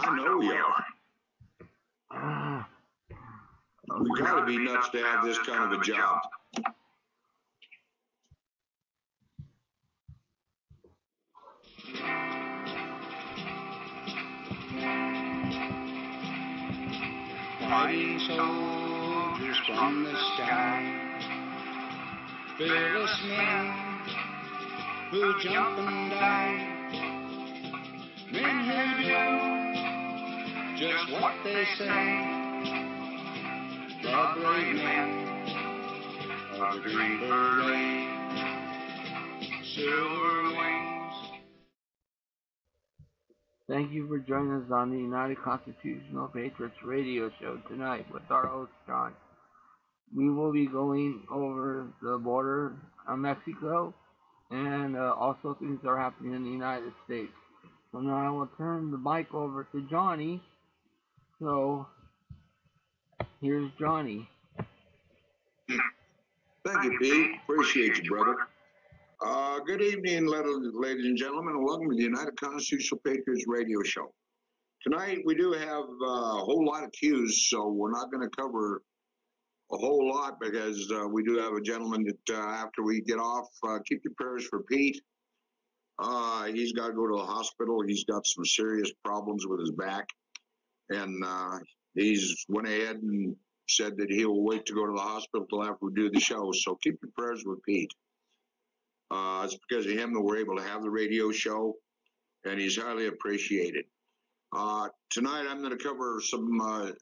I know we are. We got to be nuts to have this kind of a job. Fighting soldiers from the sky, fearless men who jump and die, men who do just what they say, the brave men of the Green Beret, silver wings. Thank you for joining us on the United Constitutional Patriots Radio Show tonight with our host, John. We will be going over the border of Mexico and also things that are happening in the United States. So now I will turn the mic over to Johnny. So, here's Johnny. Thank you, Pete. Appreciate you, brother. Good evening, ladies and gentlemen, and welcome to the United Constitutional Patriots Radio Show. Tonight, we do have a whole lot of cues, so we're not going to cover a whole lot because we do have a gentleman that after we get off, keep your prayers for Pete. He's got to go to the hospital. He's got some serious problems with his back, and he's went ahead and said that he'll wait to go to the hospital till after we do the show, so keep your prayers with Pete. It's because of him that we're able to have the radio show, and he's highly appreciated. Tonight I'm going to cover some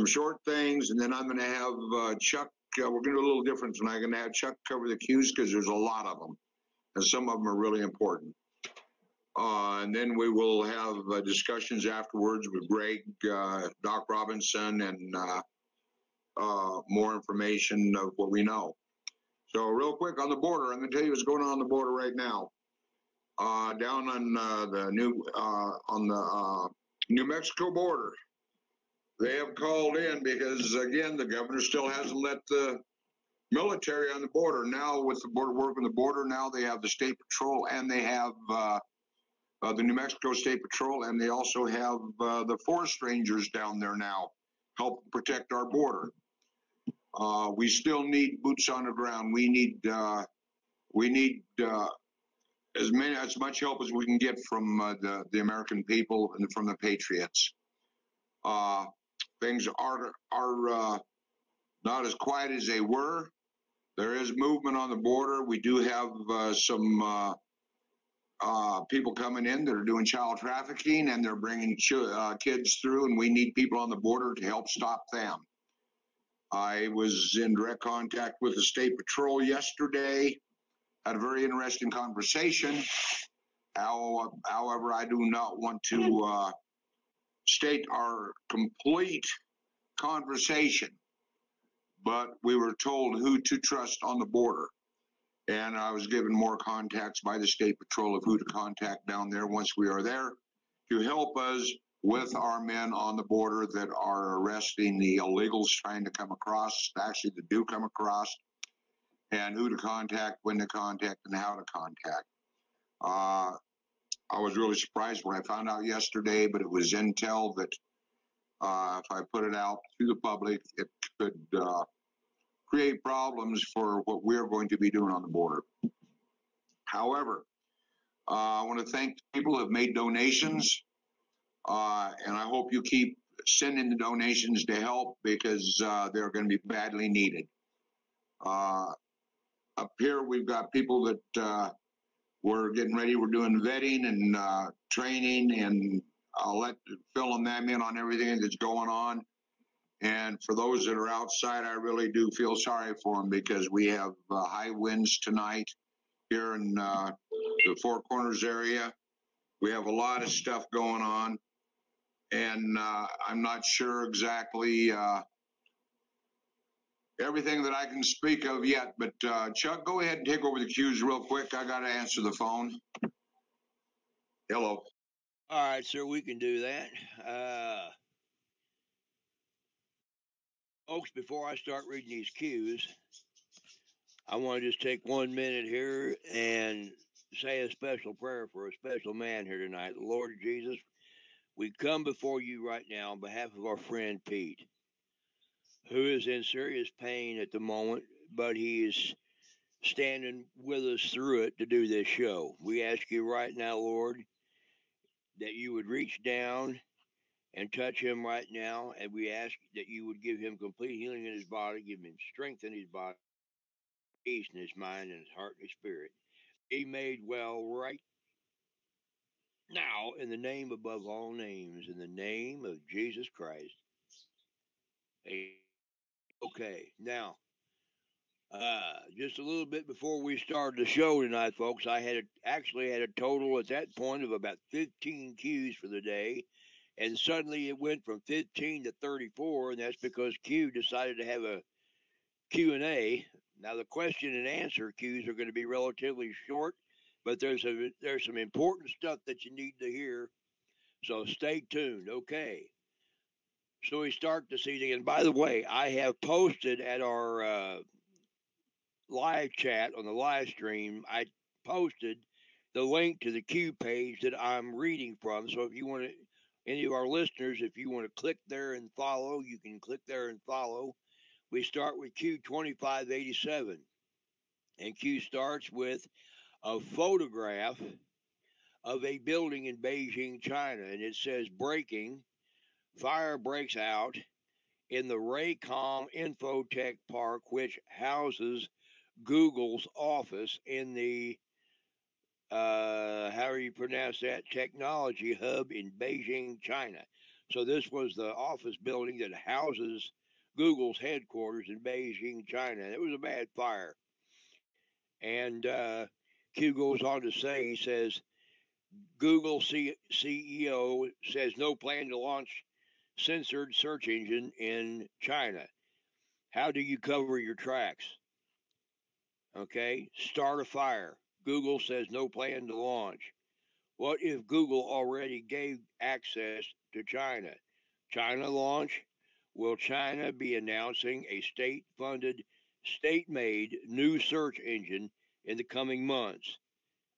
short things, and then I'm going to have Chuck. We're going to do a little different tonight. I'm going to have Chuck cover the cues because there's a lot of them, and some of them are really important. And then we will have discussions afterwards with Greg, Doc Robinson, and more information of what we know. So real quick on the border, I'm going to tell you what's going on the border right now. Down on the New Mexico border, they have called in because, again, the governor still hasn't let the military on the border. Now with the border work on the border, now they have the State Patrol, and they have the New Mexico State Patrol, and they also have the forest rangers down there now help protect our border. We still need boots on the ground. We need as much help as we can get from the American people and from the patriots. Things are not as quiet as they were. There is movement on the border. We do have some people coming in that are doing child trafficking, and they're bringing kids through, and we need people on the border to help stop them. I was in direct contact with the State Patrol yesterday, had a very interesting conversation. However, I do not want to state our complete conversation, but we were told who to trust on the border. And I was given more contacts by the State Patrol of who to contact down there once we are there to help us with our men on the border that are arresting the illegals trying to come across, actually that do come across, and who to contact, when to contact, and how to contact. I was really surprised when I found out yesterday, but it was intel that if I put it out to the public, it could create problems for what we're going to be doing on the border. However, I want to thank people who have made donations. And I hope you keep sending the donations to help because they're going to be badly needed. Up here, we've got people that we're getting ready. We're doing vetting and training, and I'll let fill them in on everything that's going on. And for those that are outside, I really do feel sorry for them because we have high winds tonight here in the Four Corners area. We have a lot of stuff going on. And I'm not sure exactly everything that I can speak of yet. But Chuck, go ahead and take over the cues real quick. I got to answer the phone. Hello. All right, sir, we can do that. Folks, before I start reading these cues, I want to just take 1 minute here and say a special prayer for a special man here tonight. Lord Jesus, we we come before you right now on behalf of our friend Pete, who is in serious pain at the moment, but he is standing with us through it to do this show. We ask you right now, Lord, that you would reach down and touch him right now, and we ask that you would give him complete healing in his body, give him strength in his body, peace in his mind and his heart and his spirit. Be made well right now in the name above all names, in the name of Jesus Christ. Okay, now, just a little bit before we started the show tonight, folks, I actually had a total at that point of about 15 Qs for the day, and suddenly it went from 15 to 34, and that's because Q decided to have a Q&A. Now, the question and answer Qs are going to be relatively short, but there's some important stuff that you need to hear, so stay tuned. Okay. So we start this evening, and by the way, I have posted at our live chat on the live stream, I posted the link to the Q page that I'm reading from. So if you want to, any of our listeners, if you want to click there and follow, you can click there and follow. We start with Q 2587, and Q starts with a photograph of a building in Beijing, China, and it says breaking. Fire breaks out in the Raycom Infotech Park, which houses Google's office in the, how do you pronounce that, technology hub in Beijing, China. So this was the office building that houses Google's headquarters in Beijing, China. It was a bad fire. And Q goes on to say, he says, Google CEO says no plan to launch censored search engine in China. How do you cover your tracks? Okay, start a fire. Google says no plan to launch. What if Google already gave access to China? China launch? Will China be announcing a state-funded, state-made new search engine in the coming months?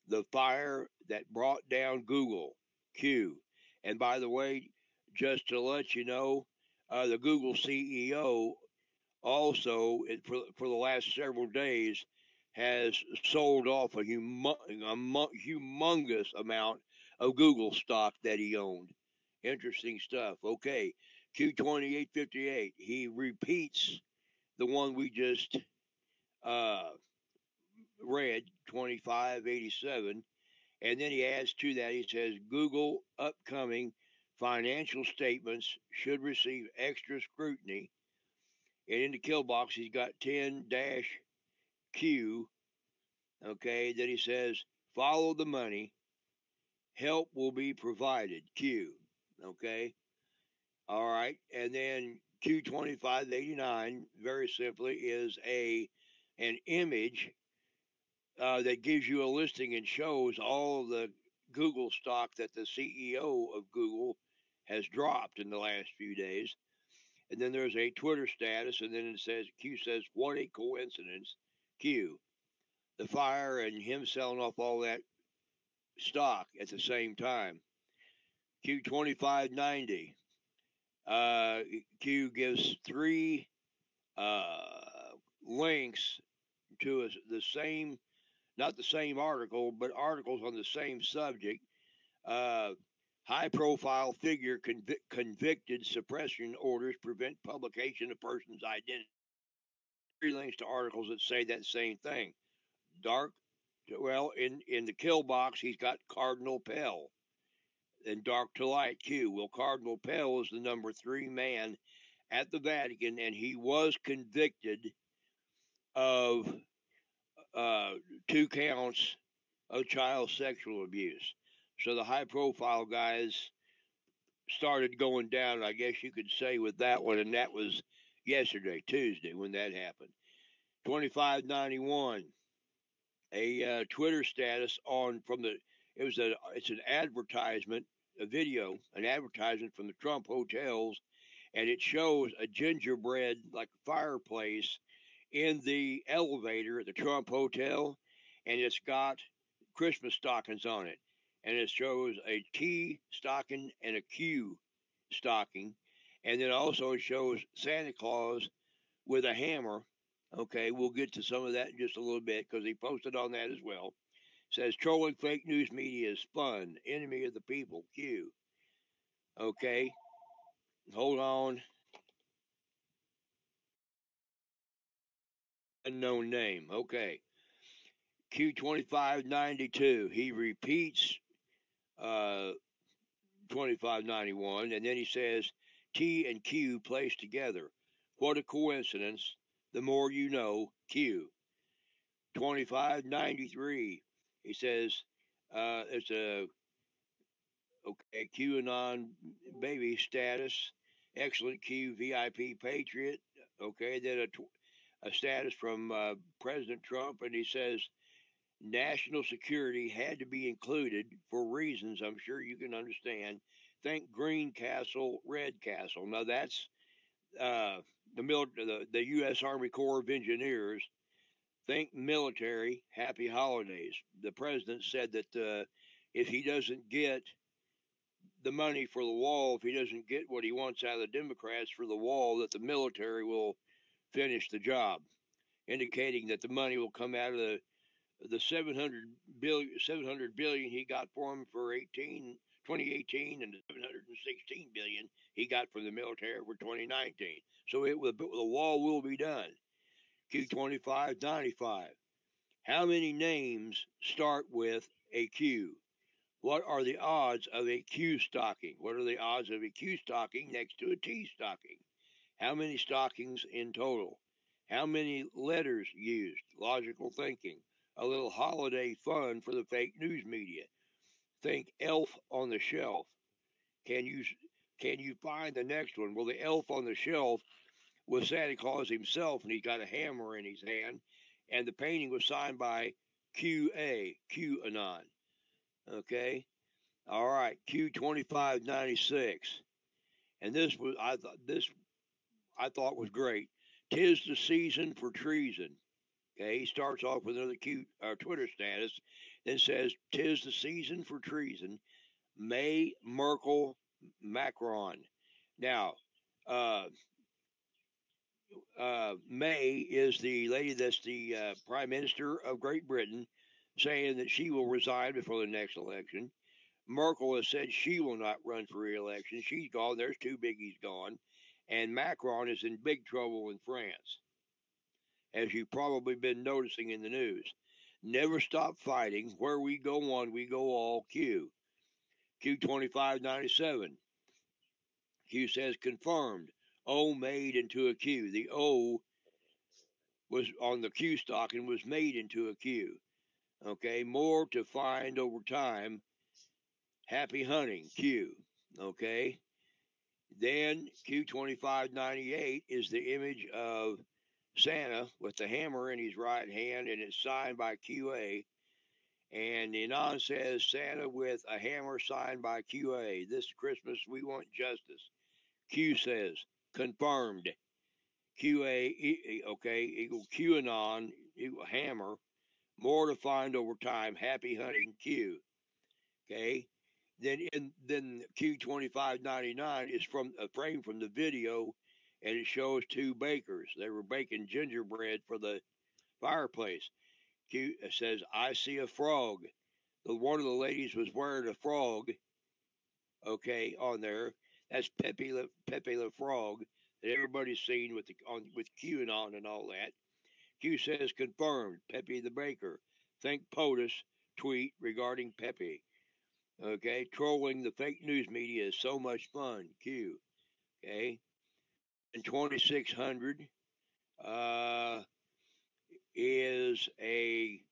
The fire that brought down Google. Q. And by the way, just to let you know, the Google CEO also, for the last several days, has sold off a humongous amount of Google stock that he owned. Interesting stuff. Okay, Q2858. He repeats the one we just read, 2587, and then he adds to that, he says, Google upcoming financial statements should receive extra scrutiny. And in the kill box, he's got 10-Q, okay, that he says, follow the money, help will be provided, Q, okay? All right, and then Q2589, very simply, is an image that gives you a listing and shows all of the Google stock that the CEO of Google has dropped in the last few days. And then there's a Twitter status, and then it says, Q says, what a coincidence, Q. The fire and him selling off all that stock at the same time. Q2590. Q gives 3 links to the same, not the same article, but articles on the same subject. High-profile figure convicted Suppression orders prevent publication of person's identity. 3 links to articles that say that same thing. In the kill box, he's got Cardinal Pell. And dark to light, Q. Well, Cardinal Pell is the number 3 man at the Vatican, and he was convicted of 2 counts of child sexual abuse. So the high-profile guys started going down, I guess you could say, with that one, and that was yesterday, Tuesday, when that happened. 2591, a Twitter status it's an advertisement, a video, an advertisement from the Trump hotels, and it shows a gingerbread, like fireplace, in the elevator at the Trump hotel, and it's got Christmas stockings on it. and it shows a T stocking and a Q stocking, and then also it shows Santa Claus with a hammer. Okay, we'll get to some of that in just a little bit because he posted on that as well. Says trolling fake news media is fun, enemy of the people. Q. Okay, hold on. Unknown name. Okay. Q2592. He repeats 2591, and then he says T and Q placed together. What a coincidence. The more you know, Q. 2593. He says it's a okay QAnon baby status. Excellent Q VIP Patriot. Okay, then a status from President Trump, and he says national security had to be included for reasons I'm sure you can understand. Think Green Castle, Red Castle. Now that's the U.S. Army Corps of Engineers. Think military. Happy holidays. The president said that if he doesn't get the money for the wall, if he doesn't get what he wants out of the Democrats for the wall, that the military will finish the job, indicating that the money will come out of the 700 billion he got for him for 2018 and the 716 billion he got from the military for 2019. So the wall will be done. Q2595. How many names start with a Q? What are the odds of a Q stocking? What are the odds of a Q stocking next to a T stocking? How many stockings in total? How many letters used? Logical thinking. A little holiday fun for the fake news media. Think elf on the shelf. Can you find the next one? Well, the elf on the shelf was Santa Claus himself, and he's got a hammer in his hand, and the painting was signed by QAnon. Okay, all right, Q2596, and this I thought was great. 'Tis the season for treason. Okay, he starts off with another cute Twitter status, then says, "'Tis the season for treason." May, Merkel, Macron. Now, May is the lady that's the Prime Minister of Great Britain, saying that she will resign before the next election. Merkel has said she will not run for re-election. She's gone. There's two biggies gone. And Macron is in big trouble in France, as you've probably been noticing in the news. Never stop fighting. Where we go one, we go all. Q. Q2597. Q says confirmed. O made into a Q. The O was on the Q stock and was made into a Q. Okay, more to find over time. Happy hunting, Q. Okay, then Q2598 is the image of Santa with the hammer in his right hand, and it's signed by QA. And the anon says Santa with a hammer signed by QA. This Christmas we want justice. Q says confirmed. QA, okay, equal QAnon equal hammer. More to find over time. Happy hunting, Q. Okay. Then Q2599 is from a frame from the video, and it shows two bakers. They were baking gingerbread for the fireplace. Q says, "I see a frog." One of the ladies was wearing a frog. Okay, on there. That's Pepe the Frog that everybody's seen with QAnon and all that. Q says confirmed. Pepe the Baker. Think POTUS tweet regarding Pepe. Okay, trolling the fake news media is so much fun. Q. Okay, and 2600 is a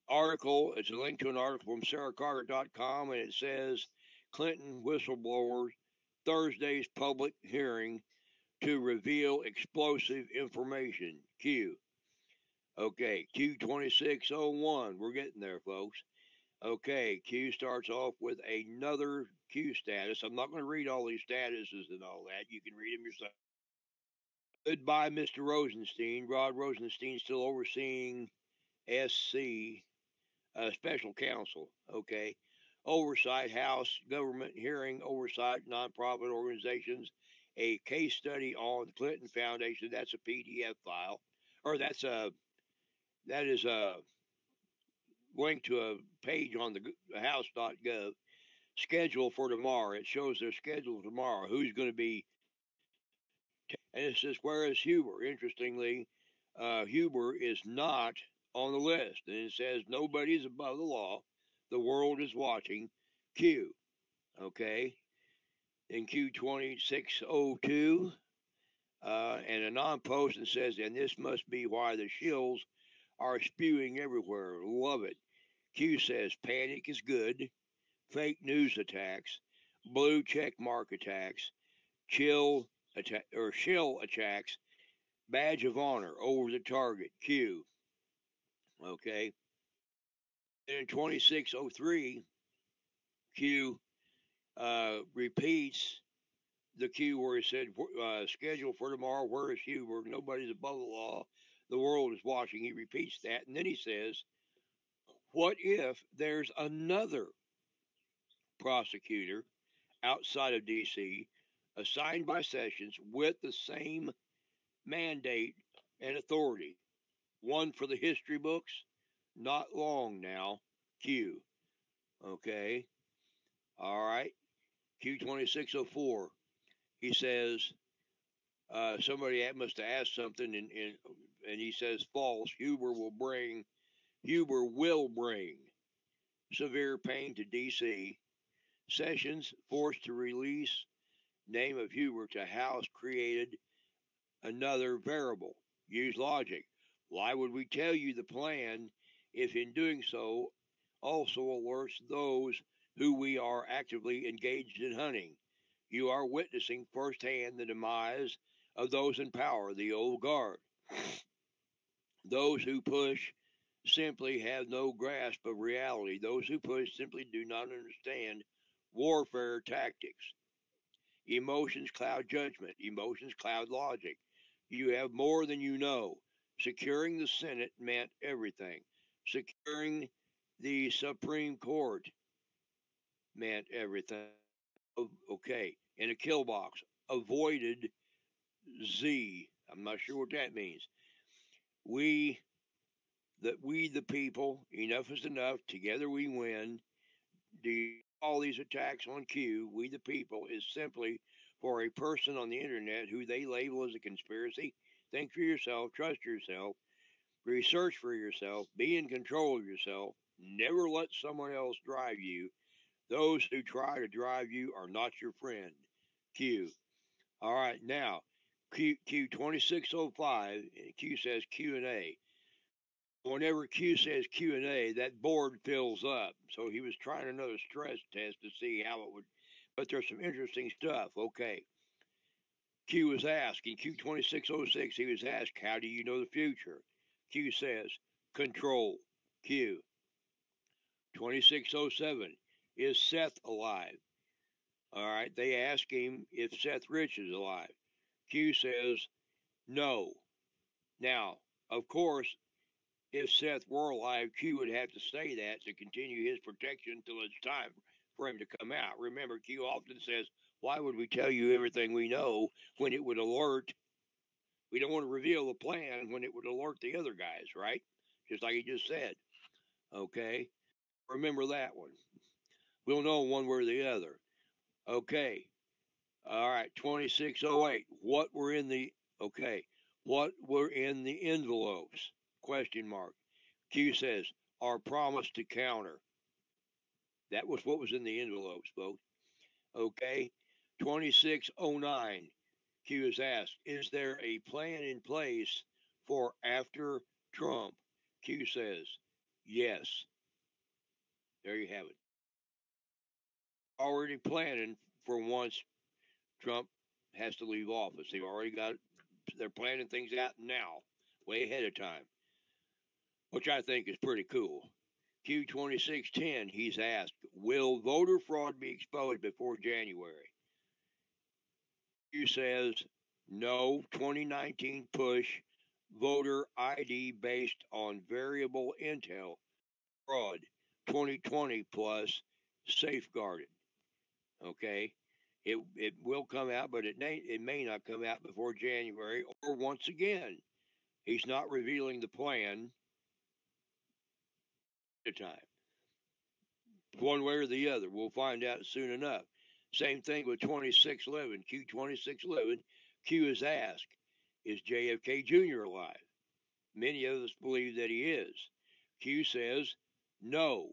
article. It's a link to an article from sarahcarter.com, and it says Clinton whistleblowers Thursday's public hearing to reveal explosive information. Q. Okay, Q2601. We're getting there, folks. Okay, Q starts off with another Q status. I'm not going to read all these statuses and all that. You can read them yourself. Goodbye, Mr. Rosenstein. Rod Rosenstein still overseeing SC, special counsel. Okay. oversight, House government hearing oversight, nonprofit organizations, a case study on the Clinton Foundation. That's a PDF file, or that is a link to a page on the House.gov. Schedule for tomorrow. It shows their schedule tomorrow. Who's going to be? And it says, where is Huber? Interestingly, Huber is not on the list. And it says, nobody's above the law. The world is watching. Q. Okay. In Q2602, and a non-post and says, and this must be why the shills are spewing everywhere. Love it. Q says, panic is good. Fake news attacks. Blue check mark attacks. Shill attacks. Badge of honor over the target. Q. Okay. And in 2603, Q repeats the Q where he said, schedule for tomorrow, where is Huber? Nobody's above the law. The world is watching. He repeats that. And then he says, what if there's another prosecutor outside of D.C. assigned by Sessions with the same mandate and authority? One for the history books, not long now. Q. Okay. All right. Q2604. He says, somebody must have asked something, and he says false. Huber will bring severe pain to D.C. Sessions forced to release name of Huber to House created another variable. Use logic. Why would we tell you the plan if in doing so also alerts those who we are actively engaged in hunting? You are witnessing firsthand the demise of those in power, the old guard. Those who push simply have no grasp of reality. Those who push simply do not understand warfare tactics. Emotions cloud judgment. Emotions cloud logic. You have more than you know. Securing the Senate meant everything. Securing the Supreme Court meant everything. Okay, in a kill box. Avoided Z. I'm not sure what that means. We the people, enough is enough, together we win. All these attacks on Q, we the people, is simply for a person on the internet who they label as a conspiracy. Think for yourself, trust yourself, research for yourself, be in control of yourself, never let someone else drive you. Those who try to drive you are not your friend. Q. All right, now, Q 2605, Q says Q&A. Whenever Q says Q&A, that board fills up. So he was trying another stress test to see how it would, but there's some interesting stuff. Okay. Q was asked, in Q 2606, he was asked, how do you know the future? Q says, control. Q. 2607, is Seth alive? All right, they ask him if Seth Rich is alive. Q says, no. Now, of course, if Seth were alive, Q would have to say that to continue his protection until it's time for him to come out. Remember, Q often says, why would we tell you everything we know when it would alert? We don't want to reveal the plan when it would alert the other guys, right? Just like he just said. Okay? Remember that one. We'll know one way or the other. Okay. All right, 2608. What were in the envelopes? Question mark. Q says, our promise to counter. That was what was in the envelopes, folks. Okay. 2609. Q is asked, is there a plan in place for after Trump? Q says, yes. There you have it. Already planning for once Trump has to leave office. They've already they're planning things out now, way ahead of time, which I think is pretty cool. Q2610, he's asked, will voter fraud be exposed before January? Q says, no. 2019 push voter ID based on variable intel fraud. 2020 plus safeguarded. Okay, it will come out, but it may not come out before January. Or once again, he's not revealing the plan at a time. One way or the other, we'll find out soon enough. Same thing with 2611, Q 2611. Q is asked, is JFK Jr. alive? Many of us believe that he is. Q says no.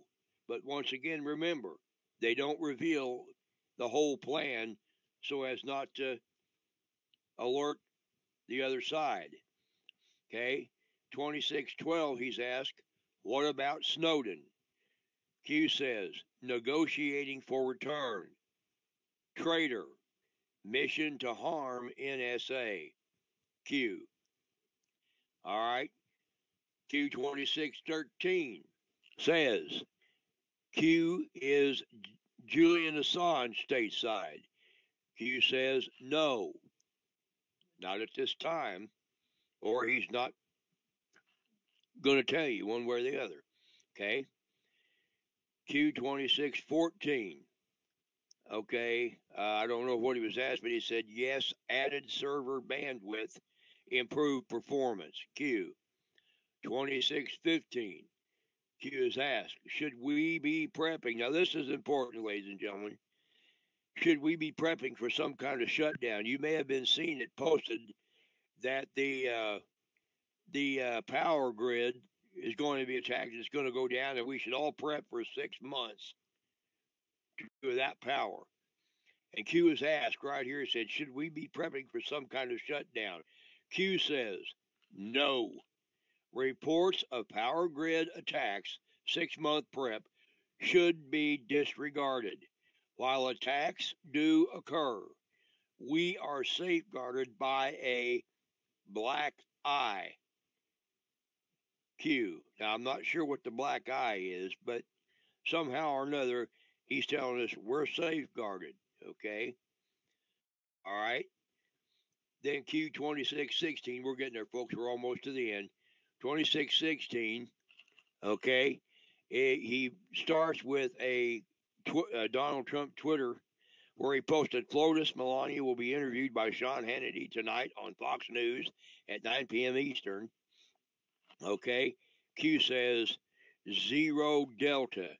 But once again, remember, they don't reveal the whole plan so as not to alert the other side. Okay? 2612, he's asked, what about Snowden? Q says, negotiating for return. Traitor. Mission to harm NSA. Q. All right. Q 2613 says, Q is Julian Assange stateside. Q says, no, not at this time, or he's not going to tell you one way or the other. Okay. Q 2614. Okay. I don't know what he was asked, but he said, yes, added server bandwidth, improved performance. Q 2615. Q is asked, should we be prepping? Now, this is important, ladies and gentlemen. Should we be prepping for some kind of shutdown? You may have been seeing it posted that the power grid is going to be attacked. It's going to go down, and we should all prep for 6 months to that power. And Q is asked right here, he said, should we be prepping for some kind of shutdown? Q says, no. Reports of power grid attacks, 6-month prep, should be disregarded. While attacks do occur, we are safeguarded by a black eye. Q. Now, I'm not sure what the black eye is, but somehow or another, he's telling us we're safeguarded. Okay? All right? Then Q 2616, we're getting there, folks. We're almost to the end. 2616, okay? He starts with a Donald Trump Twitter where he posted, FLOTUS Melania will be interviewed by Sean Hannity tonight on Fox News at 9 p.m. Eastern. Okay? Q says 0 Delta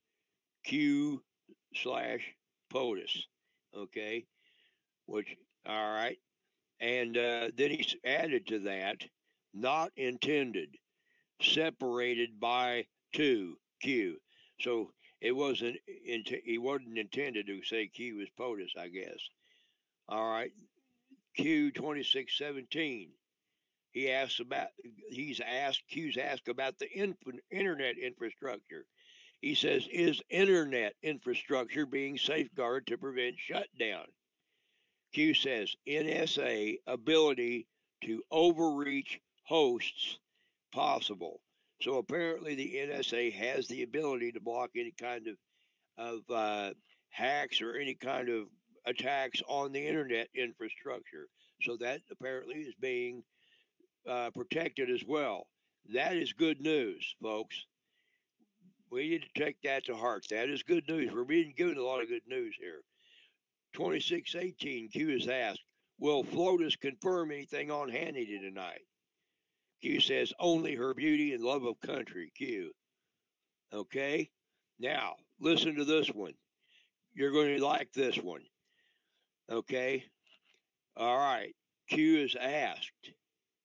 Q / POTUS. Okay? Which, all right. And then he's added to that, not intended, separated by 2 Q. So it wasn't, he wasn't intended to say Q is POTUS, I guess. All right. Q 2617. Q's asked about the internet infrastructure. He says, is internet infrastructure being safeguarded to prevent shutdown? Q says, NSA ability to overreach hosts possible. So apparently the NSA has the ability to block any kind of hacks or any kind of attacks on the internet infrastructure. So that apparently is being protected as well. That is good news, folks. We need to take that to heart. That is good news. We're being given a lot of good news here. 2618, Q is asked, will FLOTUS confirm anything on Hannity tonight? Q says, only her beauty and love of country, Q. Okay? Now, listen to this one. You're going to like this one. Okay? All right. Q is asked,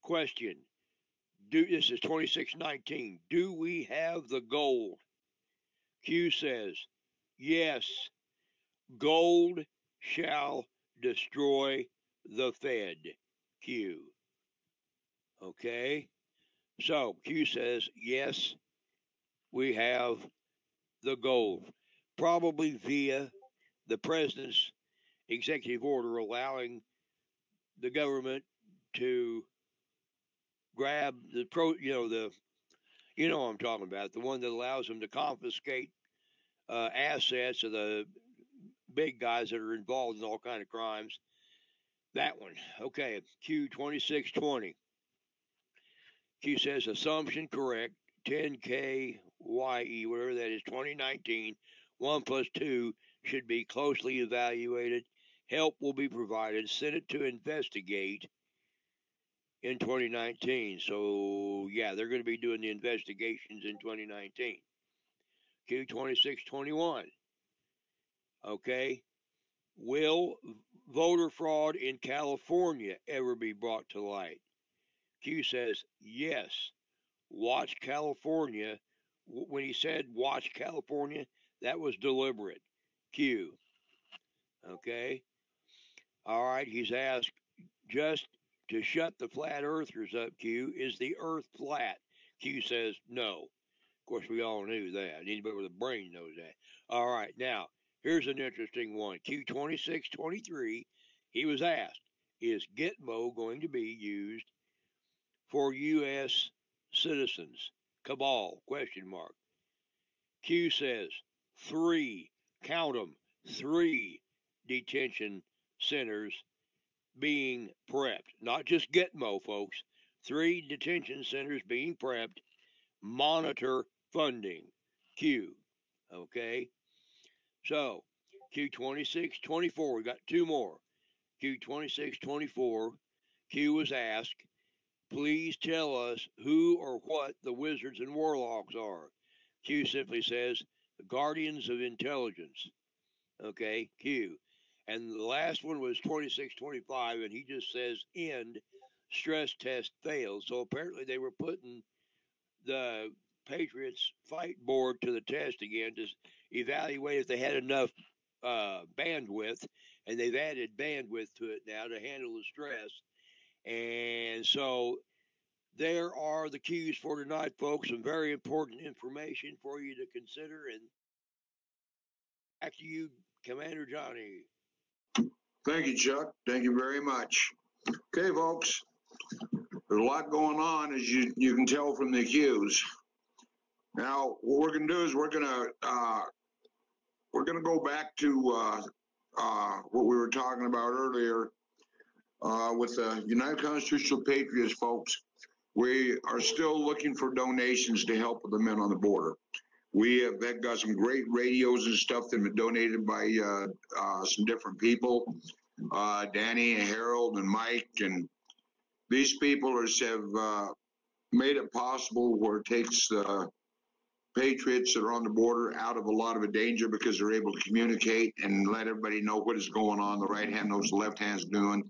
question, this is 2619, do we have the gold? Q says, yes, gold shall destroy the Fed, Q. Okay? So, Q says, yes, we have the gold. Probably via the president's executive order allowing the government to grab you know what I'm talking about, the one that allows them to confiscate assets of the big guys that are involved in all kind of crimes. That one. Okay, Q 2620. Q says assumption correct. 10KYE, whatever that is, 2019 1 plus 2 should be closely evaluated. Help will be provided. Send it to investigate in 2019. So, yeah, they're going to be doing the investigations in 2019. Q2621. Okay. Will voter fraud in California ever be brought to light? Q says, yes. Watch California. When he said watch California, that was deliberate. Q. Okay. All right. He's asked just to shut the flat earthers up, Q. Is the earth flat? Q says no. Of course, we all knew that. Anybody with a brain knows that. All right. Now, here's an interesting one. Q2623, he was asked, is Gitmo going to be used for U.S. citizens? Cabal, question mark. Q says 3, count them, 3 detention centers being prepped. Not just Gitmo, folks. 3 detention centers being prepped. Monitor funding. Q. Okay. So, Q2624, we got 2 more. Q2624, Q was asked, please tell us who or what the wizards and warlocks are. Q simply says, the guardians of intelligence. Okay, Q. And the last one was 2625, and he just says, end, stress test failed. So apparently they were putting the Patriots fight board to the test again to evaluate if they had enough bandwidth, and they've added bandwidth to it now to handle the stress. And so there are the cues for tonight, folks. Some very important information for you to consider. And back to you, Commander Johnny. Thank you, Chuck. Thank you very much. Okay, folks. There's a lot going on, as you can tell from the cues. Now, what we're going to do is we're going to go back to what we were talking about earlier with the United Constitutional Patriots, folks. We are still looking for donations to help the men on the border. We have got some great radios and stuff that have been donated by some different people, Danny and Harold and Mike, and these people have made it possible where it takes the patriots that are on the border out of a lot of a danger because they're able to communicate and let everybody know what is going on. The right hand knows the left hand's doing,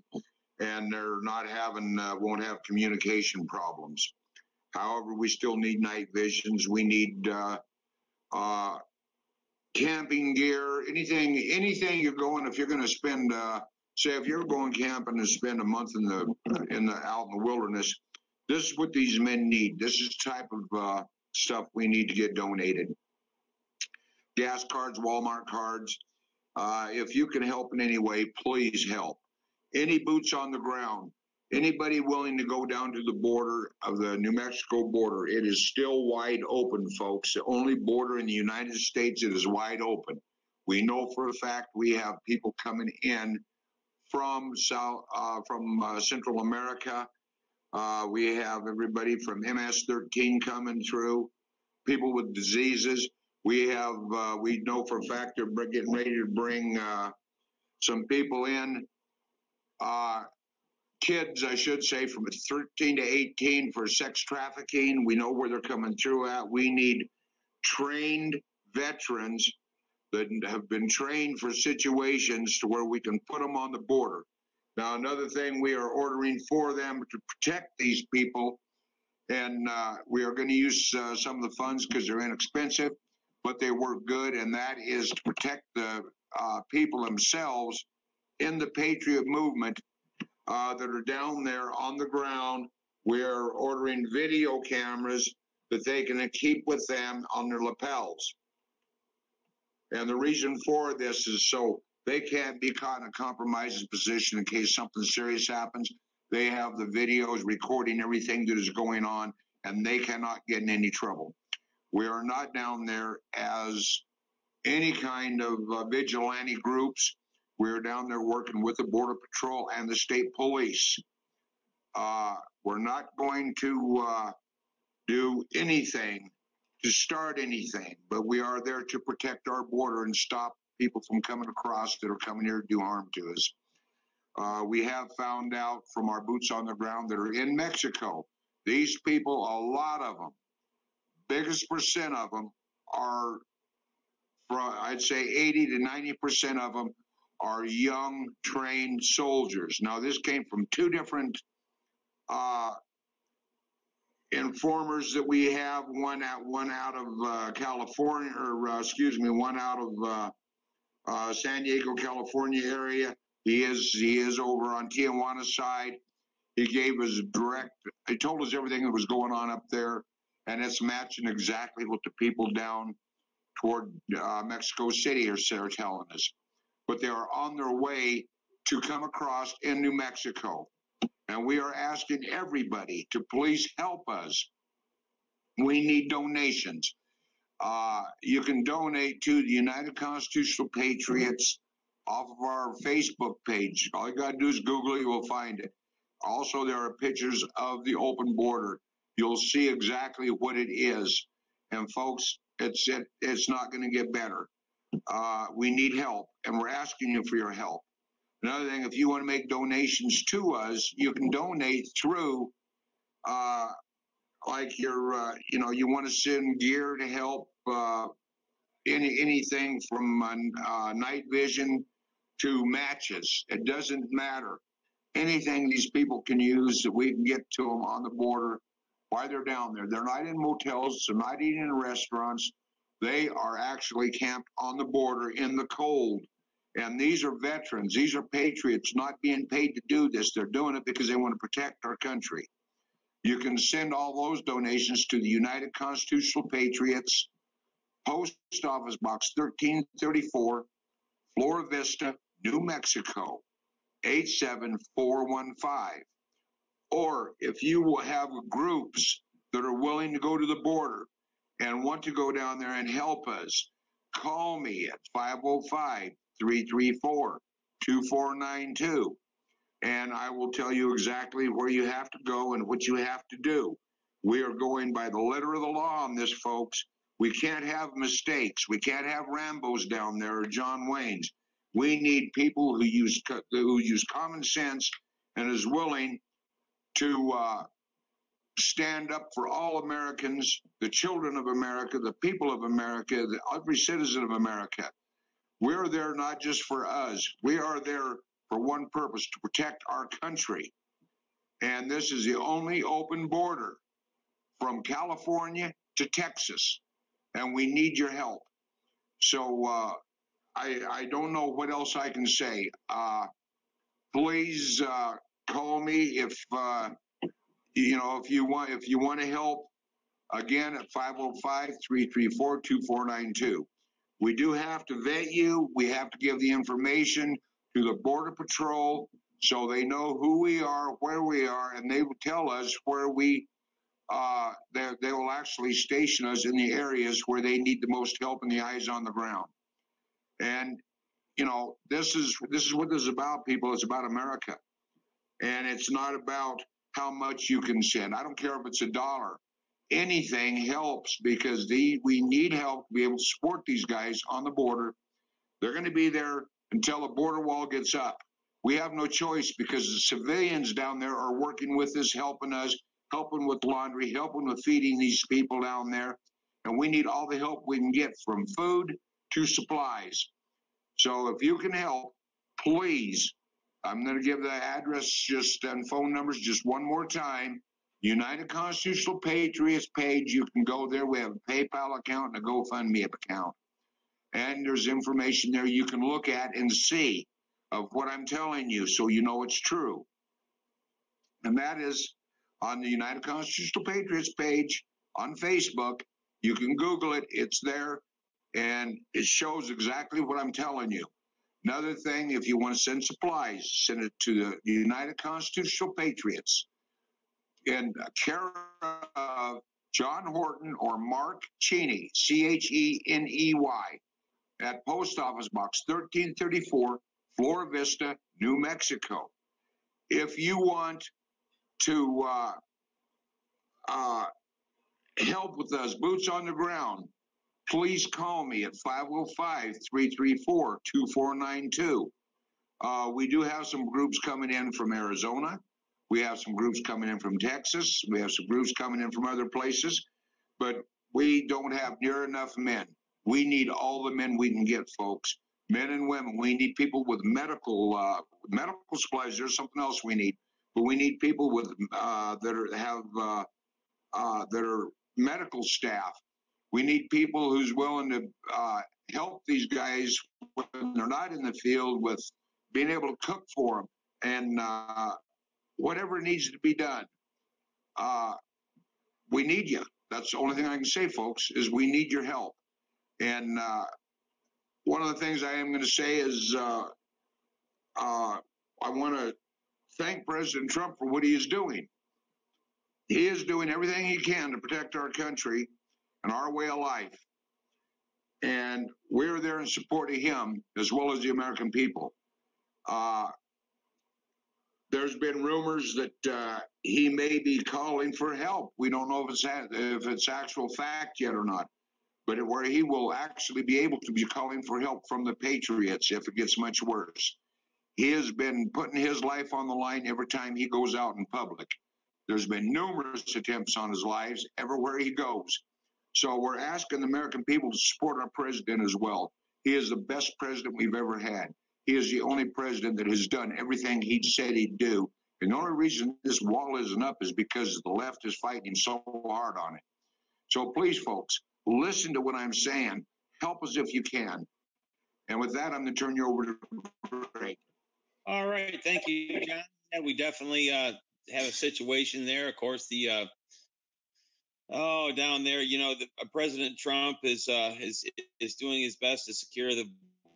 and they're not having, won't have communication problems. However, we still need night visions. We need camping gear, anything you're going, if you're going to spend, say if you're going camping and spend a month out in the wilderness, this is what these men need. This is the type of stuff we need to get donated. Gas cards, Walmart cards. If you can help in any way, please help. Any boots on the ground, anybody willing to go down to the border of the New Mexico border, it is still wide open, folks. The only border in the United States that is wide open. We know for a fact we have people coming in from Central America. We have everybody from MS-13 coming through, people with diseases. We have, we know for a fact they're getting ready to bring some people in, kids, I should say, from 13 to 18 for sex trafficking. We know where they're coming through at. We need trained veterans that have been trained for situations to where we can put them on the border. Now, another thing we are ordering for them to protect these people, and we are going to use some of the funds because they're inexpensive, but they work good, and that is to protect the people themselves in the Patriot movement that are down there on the ground. We're ordering video cameras that they can keep with them on their lapels. And the reason for this is so they can't be caught in a compromising position in case something serious happens. They have the videos recording everything that is going on, and they cannot get in any trouble. We are not down there as any kind of vigilante groups. We're down there working with the Border Patrol and the state police. We're not going to do anything to start anything, but we are there to protect our border and stop people from coming across that are coming here to do harm to us. We have found out from our boots on the ground that are in Mexico, these people, a lot of them, biggest percent of them are, I'd say 80 to 90% of them are young, trained soldiers. Now, this came from two different informers that we have, one out of California, or one out of San Diego, California area. He is over on Tijuana side. He gave us he told us everything that was going on up there, and it's matching exactly what the people down toward Mexico City are telling us. But they are on their way to come across in New Mexico. And we are asking everybody to please help us. We need donations. You can donate to the United Constitutional Patriots off of our Facebook page. All you got to do is Google it, you will find it. Also, there are pictures of the open border. You'll see exactly what it is. And folks, it's not going to get better. We need help, and we're asking you for your help. Another thing, if you want to make donations to us, you can donate through, like you want to send gear to help, anything from night vision to matches. It doesn't matter. Anything these people can use that we can get to them on the border while they're down there. They're not in motels. They're not eating in restaurants. They are actually camped on the border in the cold. And these are veterans. These are patriots not being paid to do this. They're doing it because they want to protect our country. You can send all those donations to the United Constitutional Patriots, Post Office Box 1334, Flora Vista, New Mexico, 87415. Or if you have groups that are willing to go to the border and want to go down there and help us, call me at 505-334-2492. And I will tell you exactly where you have to go and what you have to do. We are going by the letter of the law on this, folks. We can't have mistakes. We can't have Rambos down there or John Waynes. We need people who use common sense and is willing to stand up for all Americans, the children of America, the people of America, every citizen of America. We're there not just for us. We are there for one purpose, to protect our country. And this is the only open border from California to Texas. And we need your help. So I don't know what else I can say. Please call me if you want to help. Again, at 505-334-2492. We do have to vet you. We have to give the information to the Border Patrol so they know who we are, where we are, and they will tell us where we. They will actually station us in the areas where they need the most help and the eyes on the ground. And this is what this is about, people. It's about America, and it's not about how much you can send. I don't care if it's $1. Anything helps, because we need help to be able to support these guys on the border. They're going to be there until the border wall gets up. We have no choice, because the civilians down there are working with us, helping with laundry, helping with feeding these people down there. And we need all the help we can get, from food to supplies. So if you can help, please, I'm going to give the address and phone numbers just one more time. United Constitutional Patriots page. You can go there. We have a PayPal account and a GoFundMe account. And there's information there you can look at and see of what I'm telling you, so you know it's true. And that is on the United Constitutional Patriots page on Facebook. You can Google it. It's there. And it shows exactly what I'm telling you. Another thing, if you want to send supplies, send it to the United Constitutional Patriots in care of John Horton or Mark Cheney, Cheney, at Post Office Box 1334, Flora Vista, New Mexico. If you want to help with us, boots on the ground, please call me at 505-334-2492. We do have some groups coming in from Arizona. We have some groups coming in from Texas. We have some groups coming in from other places, but we don't have near enough men. We need all the men we can get, folks, men and women. We need people with medical supplies. There's something else we need, but we need people with that are medical staff. We need people who's willing to help these guys when they're not in the field with being able to cook for them and whatever needs to be done. We need you. That's the only thing I can say, folks, is we need your help. And one of the things I am going to say is I want to thank President Trump for what he is doing. He is doing everything he can to protect our country and our way of life. And we're there in support of him as well as the American people. There's been rumors that he may be calling for help. We don't know if it's actual fact yet or not, but where he will actually be able to be calling for help from the Patriots if it gets much worse. He has been putting his life on the line every time he goes out in public. There's been numerous attempts on his lives everywhere he goes. So we're asking the American people to support our president as well. He is the best president we've ever had. He is the only president that has done everything he said he'd do. And the only reason this wall isn't up is because the left is fighting so hard on it. So please, folks, listen to what I'm saying. Help us if you can. And with that, I'm going to turn you over to Greg. All right. Thank you, John. Yeah, we definitely have a situation there. Of course, down there, President Trump is doing his best to secure the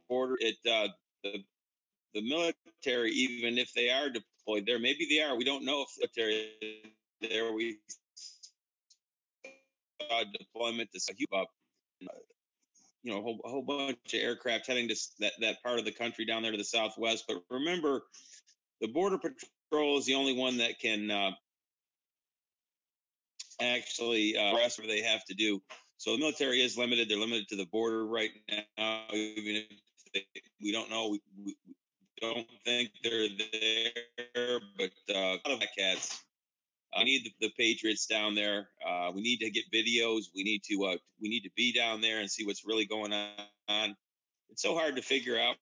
border. The military, even if they are deployed there, maybe they are. We don't know if the military is there. We saw deployment to Cuba, a whole bunch of aircraft heading to that part of the country down there to the southwest. But remember, the Border Patrol is the only one that can actually arrest what they have to do. So the military is limited. They're limited to the border right now. Even if we don't know, we don't think they're there, but a lot of cats. We need the Patriots down there. We need to get videos. We need to be down there and see what's really going on. It's so hard to figure out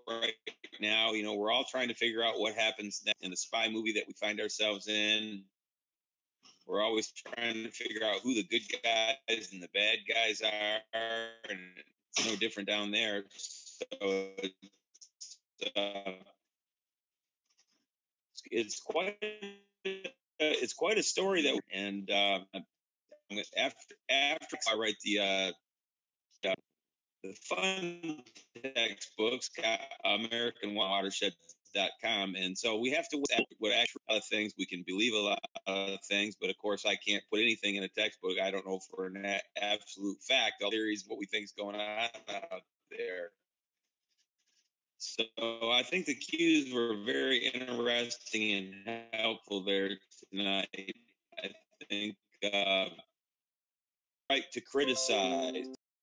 right now. We're all trying to figure out what happens next in the spy movie that we find ourselves in. We're always trying to figure out who the good guys and the bad guys are, and it's no different down there. So it's quite a story that, and after I write the fun textbooks, AmericanWatershed.com, and so we have to what actually a lot of things. We can believe a lot of things, but of course I can't put anything in a textbook I don't know for an absolute fact. All theories, what we think is going on out there. So I think the cues were very interesting and helpful there tonight. I think right to criticize.